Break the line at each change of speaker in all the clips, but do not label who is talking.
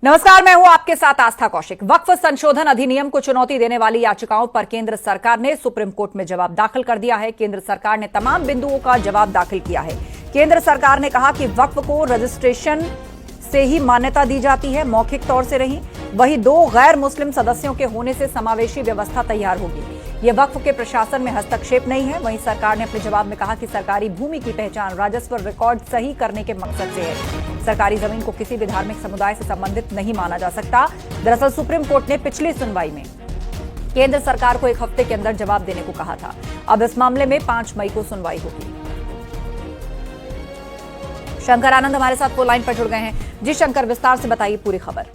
नमस्कार, मैं हूं आपके साथ आस्था कौशिक। वक्फ संशोधन अधिनियम को चुनौती देने वाली याचिकाओं पर केंद्र सरकार ने सुप्रीम कोर्ट में जवाब दाखिल कर दिया है। केंद्र सरकार ने तमाम बिंदुओं का जवाब दाखिल किया है। केंद्र सरकार ने कहा कि वक्फ को रजिस्ट्रेशन से ही मान्यता दी जाती है, मौखिक तौर से नहीं। वहीं 2 गैर मुस्लिम सदस्यों के होने से समावेशी व्यवस्था तैयार होगी। यह वक्फ के प्रशासन में हस्तक्षेप नहीं है। वहीं सरकार ने अपने जवाब में कहा कि सरकारी भूमि की पहचान राजस्व रिकॉर्ड सही करने के मकसद से है। सरकारी जमीन को किसी भी धार्मिक समुदाय से संबंधित नहीं माना जा सकता। दरअसल सुप्रीम कोर्ट ने पिछली सुनवाई में केंद्र सरकार को 1 हफ्ते के अंदर जवाब देने को कहा था। अब इस मामले में 5 मई को सुनवाई होगी। शंकर आनंद हमारे साथ फोन लाइन पर जुड़ गए हैं। जी शंकर, विस्तार से बताइए पूरी खबर।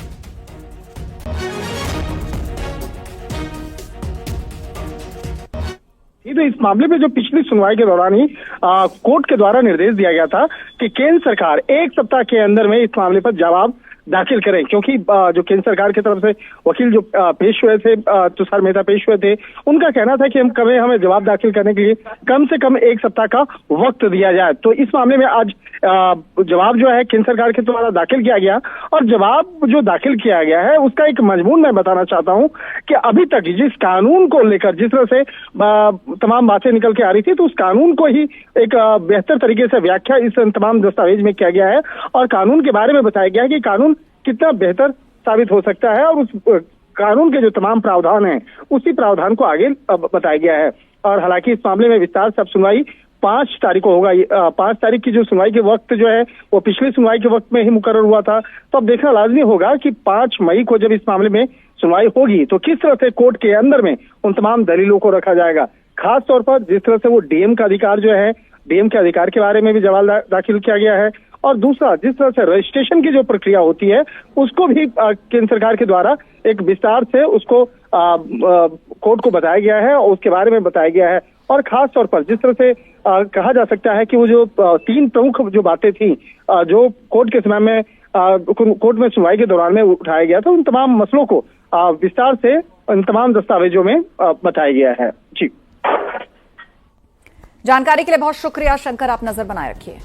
तो इस मामले में जो पिछली सुनवाई के दौरान ही कोर्ट के द्वारा निर्देश दिया गया था कि केंद्र सरकार 1 सप्ताह के अंदर में इस मामले पर जवाब दाखिल करें, क्योंकि जो केंद्र सरकार की तरफ से वकील जो पेश हुए थे, तुषार मेहता पेश हुए थे, उनका कहना था कि हमें जवाब दाखिल करने के लिए कम से कम 1 सप्ताह का वक्त दिया जाए। तो इस मामले में आज जवाब जो है केंद्र सरकार के द्वारा दाखिल किया गया, और जवाब जो दाखिल किया गया है उसका एक मजमून मैं बताना चाहता हूं कि अभी तक जिस कानून को लेकर जिस तरह से तमाम बातें निकल के आ रही थी, तो उस कानून को ही एक बेहतर तरीके से व्याख्या इस तमाम दस्तावेज में किया गया है, और कानून के बारे में बताया गया है कि कानून कितना बेहतर साबित हो सकता है, और उस कानून के जो तमाम प्रावधान हैं उसी प्रावधान को आगे बताया गया है। और हालांकि इस मामले में विस्तार से अब सुनवाई 5 तारीख को होगा। 5 तारीख की जो सुनवाई के वक्त जो है वो पिछली सुनवाई के वक्त में ही मुकर्रर हुआ था। तो अब देखना लाजमी होगा कि 5 मई को जब इस मामले में सुनवाई होगी तो किस तरह से कोर्ट के अंदर में उन तमाम दलीलों को रखा जाएगा। खास तौर पर जिस तरह से वो डीएम का अधिकार जो है, डीएम के अधिकार के बारे में भी जवाब दाखिल किया गया है, और दूसरा जिस तरह से रजिस्ट्रेशन की जो प्रक्रिया होती है उसको भी केंद्र सरकार के द्वारा एक विस्तार से उसको कोर्ट को बताया गया है और उसके बारे में बताया गया है। और खास तौर पर जिस तरह से कहा जा सकता है कि वो जो 3 प्रमुख जो बातें थी जो कोर्ट के समय में कोर्ट में सुनवाई के दौरान में उठाया गया था, उन तमाम मसलों को विस्तार से इन तमाम दस्तावेजों में बताया गया है। जी,
जानकारी के लिए बहुत शुक्रिया शंकर, आप नजर बनाए रखिए।